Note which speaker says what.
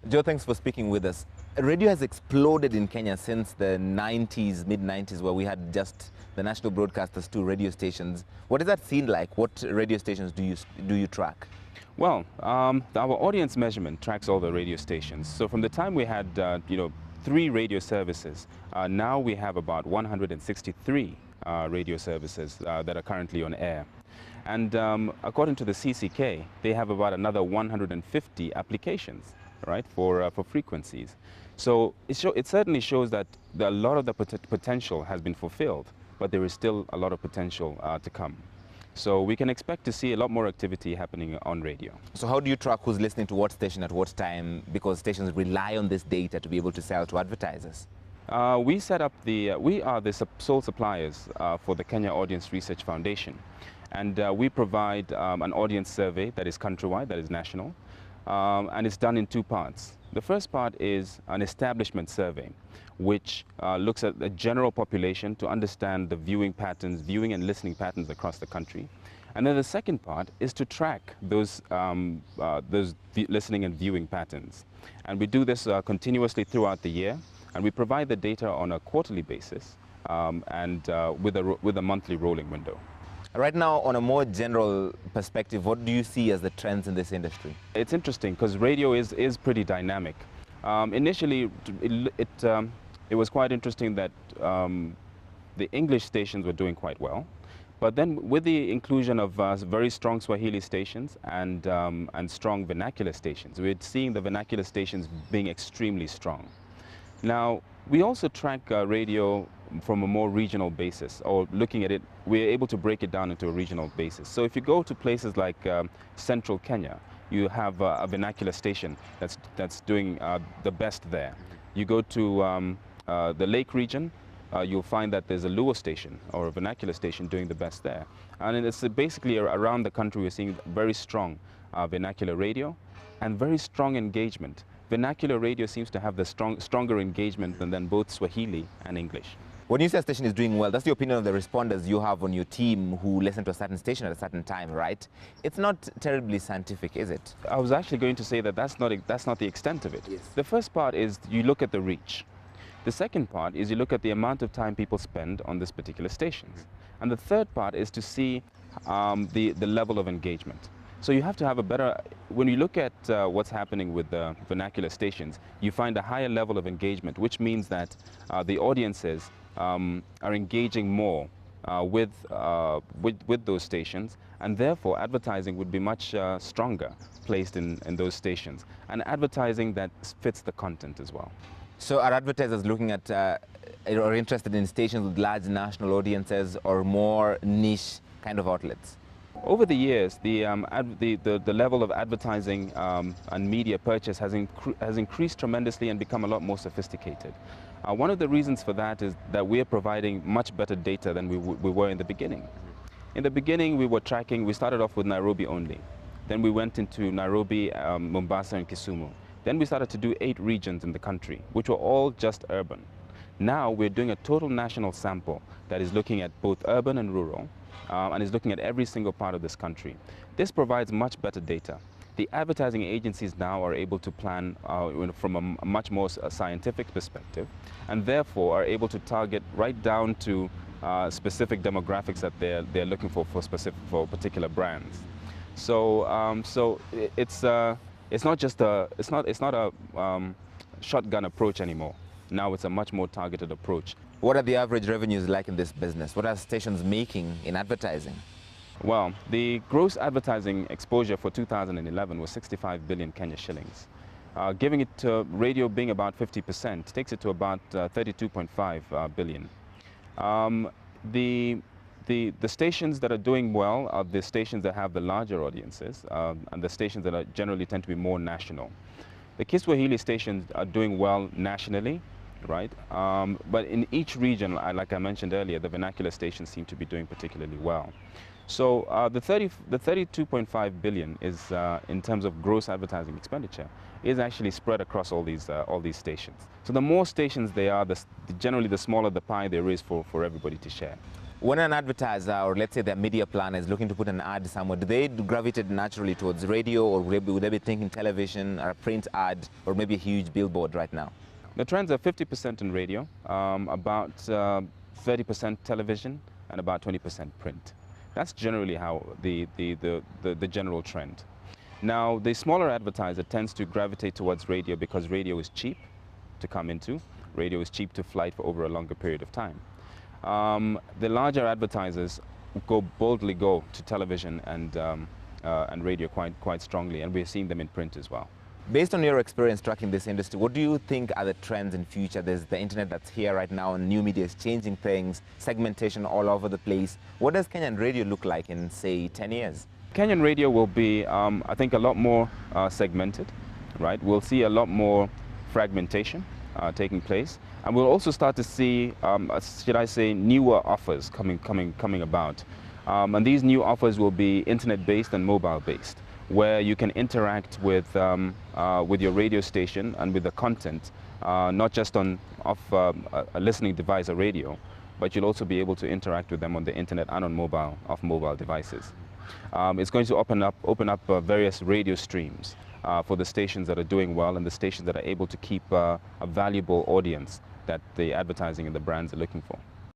Speaker 1: Joe, thanks for speaking with us. Radio has exploded in Kenya since the 90s, mid-90s, where we had just the national broadcasters, 2 radio stations. What does that seem like? What radio stations do you track?
Speaker 2: Well, our audience measurement tracks all the radio stations. So from the time we had, 3 radio services, now we have about 163 radio services that are currently on air. And according to the CCK, they have about another 150 applications, right, for frequencies. So it certainly shows that a lot of the potential has been fulfilled, but there is still a lot of potential to come. So we can expect to see a lot more activity happening on radio. So
Speaker 1: how do you track who's listening to what station at what time? Because stations rely on this data to be able to sell to advertisers.
Speaker 2: We are the sole suppliers for the Kenya Audience Research Foundation. And we provide an audience survey that is countrywide, that is national, and it's done in 2 parts. The first part is an establishment survey, which looks at the general population to understand the viewing patterns, viewing and listening patterns across the country. And then the second part is to track those listening and viewing patterns. And we do this continuously throughout the year, and we provide the data on a quarterly basis and with a monthly rolling window.
Speaker 1: Right now, on a more general perspective, what do you see as the trends in this industry?
Speaker 2: It's interesting because radio is pretty dynamic. Initially, it was quite interesting that the English stations were doing quite well. But then with the inclusion of very strong Swahili stations and strong vernacular stations, we're seeing the vernacular stations being extremely strong. Now, we also track radio from a more regional basis, or looking at it, we're able to break it down into a regional basis. So if you go to places like central Kenya, you have a vernacular station that's doing the best there. You go to the Lake region, you'll find that there's a Luo station or a vernacular station doing the best there. And it's basically around the country we're seeing very strong vernacular radio and very strong engagement. Vernacular radio seems to have the stronger engagement than both Swahili and English.
Speaker 1: When you say a station is doing well, that's the opinion of the responders you have on your team who listen to a certain station at a certain time, right? It's not terribly scientific, is it?
Speaker 2: I was actually going to say that that's not the extent of it.
Speaker 1: Yes.
Speaker 2: The first part is you look at the reach. The second part is you look at the amount of time people spend on this particular stations. And the third part is to see the level of engagement. So you have to have a better, when you look at what's happening with the vernacular stations, you find a higher level of engagement, which means that the audiences are engaging more with those stations, and therefore advertising would be much stronger placed in those stations, and advertising that fits the content as well.
Speaker 1: So are advertisers looking at or interested in stations with large national audiences or more niche kind of outlets?
Speaker 2: Over the years, the level of advertising and media purchase has increased tremendously and become a lot more sophisticated. One of the reasons for that is that we are providing much better data than we were in the beginning. In the beginning, we started off with Nairobi only. Then we went into Nairobi, Mombasa, and Kisumu. Then we started to do 8 regions in the country, which were all just urban. Now we're doing a total national sample that is looking at both urban and rural, and is looking at every single part of this country. This provides much better data. The advertising agencies now are able to plan from a much more scientific perspective, and therefore are able to target right down to specific demographics that they're looking for particular brands. So it's not a shotgun approach anymore. Now it's a much more targeted approach.
Speaker 1: What are the average revenues like in this business? What are stations making in advertising?
Speaker 2: Well, the gross advertising exposure for 2011 was 65 billion Kenya shillings. Giving it to radio being about 50% takes it to about 32.5 billion. The stations that are doing well are the stations that have the larger audiences and the stations that generally tend to be more national. The Kiswahili stations are doing well nationally, right? But in each region, like I mentioned earlier, the vernacular stations seem to be doing particularly well. So the 32.5 billion is, in terms of gross advertising expenditure, is actually spread across all these stations. So the more stations they are, generally the smaller the pie there is for everybody to share.
Speaker 1: When an advertiser, or let's say their media planner, is looking to put an ad somewhere, do they gravitate naturally towards radio, or would they be thinking television, or a print ad, or maybe a huge billboard right now?
Speaker 2: The trends are 50% in radio, about 30% television, and about 20% print. That's generally how the general trend. Now, the smaller advertiser tends to gravitate towards radio because radio is cheap to come into. Radio is cheap to flight for over a longer period of time. The larger advertisers boldly go to television and radio quite strongly, and we're seeing them in print as well.
Speaker 1: Based on your experience tracking this industry, what do you think are the trends in future? There's the internet that's here right now, and new media is changing things, segmentation all over the place. What does Kenyan radio look like in, say, 10 years?
Speaker 2: Kenyan radio will be, I think, a lot more segmented, right? We'll see a lot more fragmentation taking place, and we'll also start to see, should I say, newer offers coming about. And these new offers will be internet-based and mobile-based, where you can interact with your radio station and with the content, not just off a listening device, a radio, but you'll also be able to interact with them on the internet and on mobile devices. It's going to open up various radio streams for the stations that are doing well and the stations that are able to keep a valuable audience that the advertising and the brands are looking for.